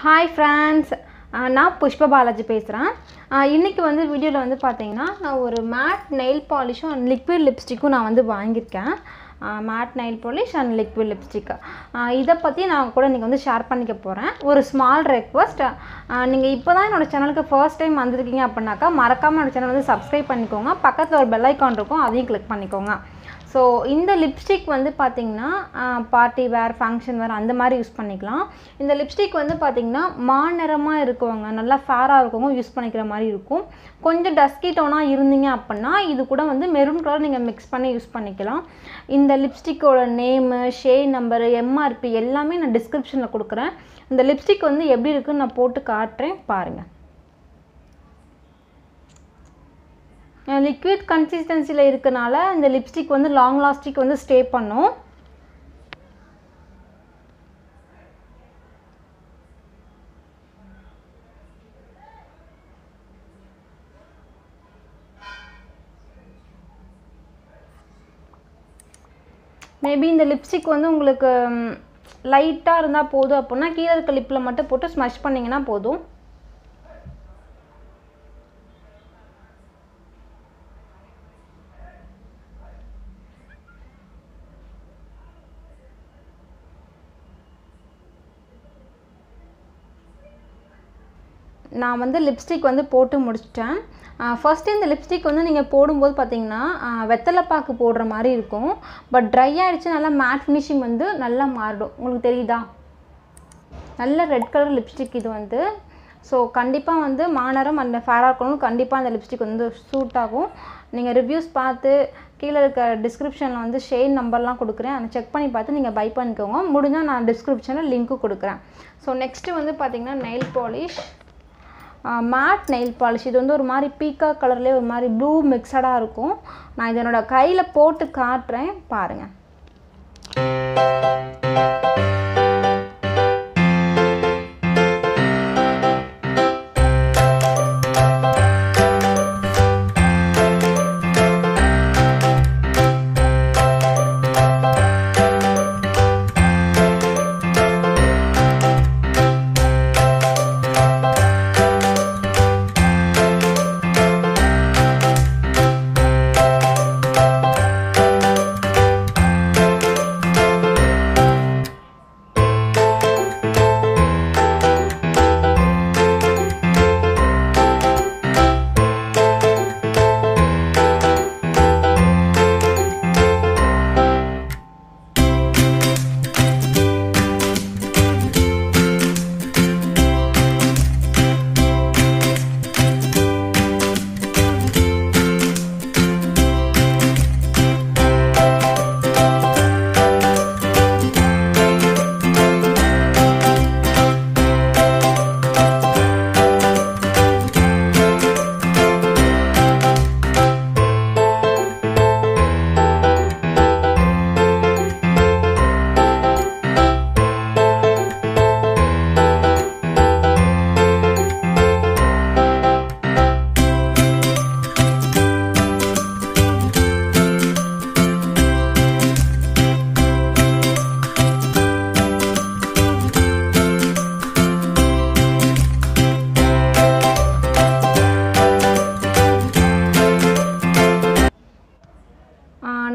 Hi friends, நான் புஷ்பா பாலாஜி பேசுகிறேன். இன்றைக்கி வந்து வீடியோவில் வந்து பார்த்தீங்கன்னா நான் ஒரு மேட் நெயில் பாலிஷும் அண்ட் லிக்விட் லிப்ஸ்டிக்கும் நான் வந்து வாங்கியிருக்கேன். Matte nail polish and liquid lipstick இதை பற்றி நான் கூட இன்றைக்கி வந்து ஷேர் பண்ணிக்க போகிறேன். ஒரு ஸ்மால் ரெக்வஸ்ட், நீங்கள் இப்போ தான் என்னோடய சேனலுக்கு ஃபர்ஸ்ட் டைம் வந்திருக்கீங்க அப்படின்னாக்கா மறக்காமல் என்னோடய சேனல் வந்து சப்ஸ்கிரைப் பண்ணிக்கோங்க. பக்கத்தில் ஒரு பெல் ஐக்கான் இருக்கும், அதையும் கிளிக் பண்ணிக்கோங்க. ஸோ இந்த லிப்ஸ்டிக் வந்து பார்த்திங்கன்னா பார்ட்டி வேர் ஃபங்க்ஷன் வேர் அந்த மாதிரி யூஸ் பண்ணிக்கலாம். இந்த லிப்ஸ்டிக் வந்து பார்த்திங்கன்னா மாநிறமாக இருக்குவாங்க, நல்லா ஃபேராக இருக்கவங்க யூஸ் பண்ணிக்கிற மாதிரி இருக்கும். கொஞ்சம் டஸ்கி டோனாக இருந்தீங்க அப்படின்னா இது கூட வந்து மெரூன் கலர் நீங்கள் மிக்ஸ் பண்ணி யூஸ் பண்ணிக்கலாம். இந்த லிப்ஸ்டிக்கோட நேமு, ஷேட் நம்பரு, எம்ஆர்பி எல்லாமே நான் டிஸ்கிரிப்ஷனில் கொடுக்குறேன். இந்த லிப்ஸ்டிக் வந்து எப்படி இருக்குன்னு நான் போட்டு காட்டுறேன், பாருங்கள். லிக்விட் கன்சிஸ்டன்சியில் இருக்கனால இந்த லிப்ஸ்டிக் வந்து லாங் லாஸ்டிக் வந்து ஸ்டே பண்ணும். மேபி இந்த லிப்ஸ்டிக் வந்து உங்களுக்கு லைட்டாக இருந்தால் போதும் அப்படின்னா கீழே இருக்க லிப்பில் மட்டும் போட்டு ஸ்மஷ் பண்ணிங்கன்னா போதும். நான் வந்து லிப்ஸ்டிக் வந்து போட்டு முடிச்சிட்டேன். ஃபஸ்ட்டு இந்த லிப்ஸ்டிக் வந்து நீங்கள் போடும்போது பார்த்தீங்கன்னா வெத்தலைப்பாக்கு போடுற மாதிரி இருக்கும். பட் ட்ரை ஆகிடுச்சு, நல்லா மேட் ஃபினிஷிங் வந்து நல்லா மாறிடும். உங்களுக்கு தெரியுதா? நல்ல ரெட் கலர் லிப்ஸ்டிக் இது வந்து. ஸோ கண்டிப்பாக வந்து மாநரம் அந்த ஃபேராக இருக்கணும், கண்டிப்பாக அந்த லிப்ஸ்டிக் வந்து சூட் ஆகும். நீங்கள் ரிவ்யூஸ் பார்த்து கீழே இருக்க டிஸ்கிரிப்ஷனில் வந்து ஷேட் நம்பர்லாம் கொடுக்குறேன், அதை செக் பண்ணி பார்த்து நீங்கள் பை பண்ணிக்கோங்க. முடிஞ்சால் நான் டிஸ்கிரிப்ஷனில் லிங்க்கு கொடுக்குறேன். ஸோ நெக்ஸ்ட்டு வந்து பார்த்திங்கன்னா nail polish, matte nail polish. இது வந்து ஒரு மாதிரி பீக்காக் கலர்லேயே ஒரு மாதிரி ப்ளூ மிக்சடாக இருக்கும். நான் இதனோட கையில் போட்டு காட்டுறேன், பாருங்கள்.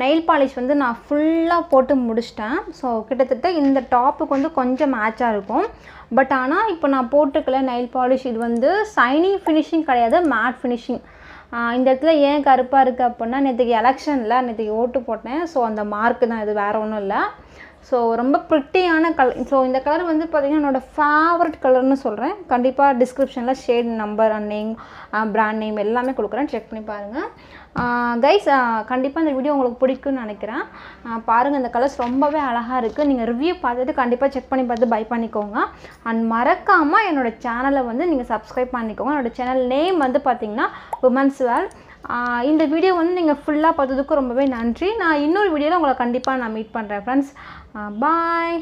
நெயில் பாலிஷ் வந்து நான் ஃபுல்லாக போட்டு முடிச்சிட்டேன். ஸோ கிட்டத்தட்ட இந்த டாப்புக்கு வந்து கொஞ்சம் மேட்சாக இருக்கும். பட் ஆனால் இப்போ நான் போட்டுக்கல நெயில் பாலிஷ், இது வந்து சைனிங் ஃபினிஷிங் கிடையாது, மேட் ஃபினிஷிங். இந்த இடத்துல ஏன் கருப்பாக இருக்குது அப்படின்னா நேற்றுக்கு எலெக்ஷனில் நேற்றுக்கு ஓட்டு போட்டேன். ஸோ அந்த மார்க்கு தான், இது வேறு ஒன்றும் இல்லை. ஸோ ரொம்ப ப்ரிட்டியான கலர். ஸோ இந்த கலர் வந்து பார்த்திங்கன்னா என்னோடய ஃபேவரட் கலர்னு சொல்கிறேன். கண்டிப்பாக டிஸ்கிரிப்ஷனில் shade number and name, brand name எல்லாமே கொடுக்குறேன், செக் பண்ணி பாருங்கள். கைஸ், கண்டிப்பாக இந்த வீடியோ உங்களுக்கு பிடிக்கும்னு நினைக்கிறேன். பாருங்கள், இந்த கலர்ஸ் ரொம்பவே அழகாக இருக்குது. நீங்கள் ரிவ்யூ பார்த்துட்டு கண்டிப்பாக செக் பண்ணி பார்த்து பை பண்ணிக்கோங்க. அண்ட் மறக்காமல் என்னோடய சேனலை வந்து நீங்கள் சப்ஸ்கிரைப் பண்ணிக்கோங்க. என்னோடய சேனல் நேம் வந்து பார்த்திங்கன்னா உமன்ஸ் வேர். இந்த வீடியோ வந்து நீங்கள் ஃபுல்லாக பார்த்ததுக்கு ரொம்பவே நன்றி. நான் இன்னொரு வீடியோவில் உங்களை கண்டிப்பாக நான் மீட் பண்ணுறேன் ஃப்ரெண்ட்ஸ். பாய்.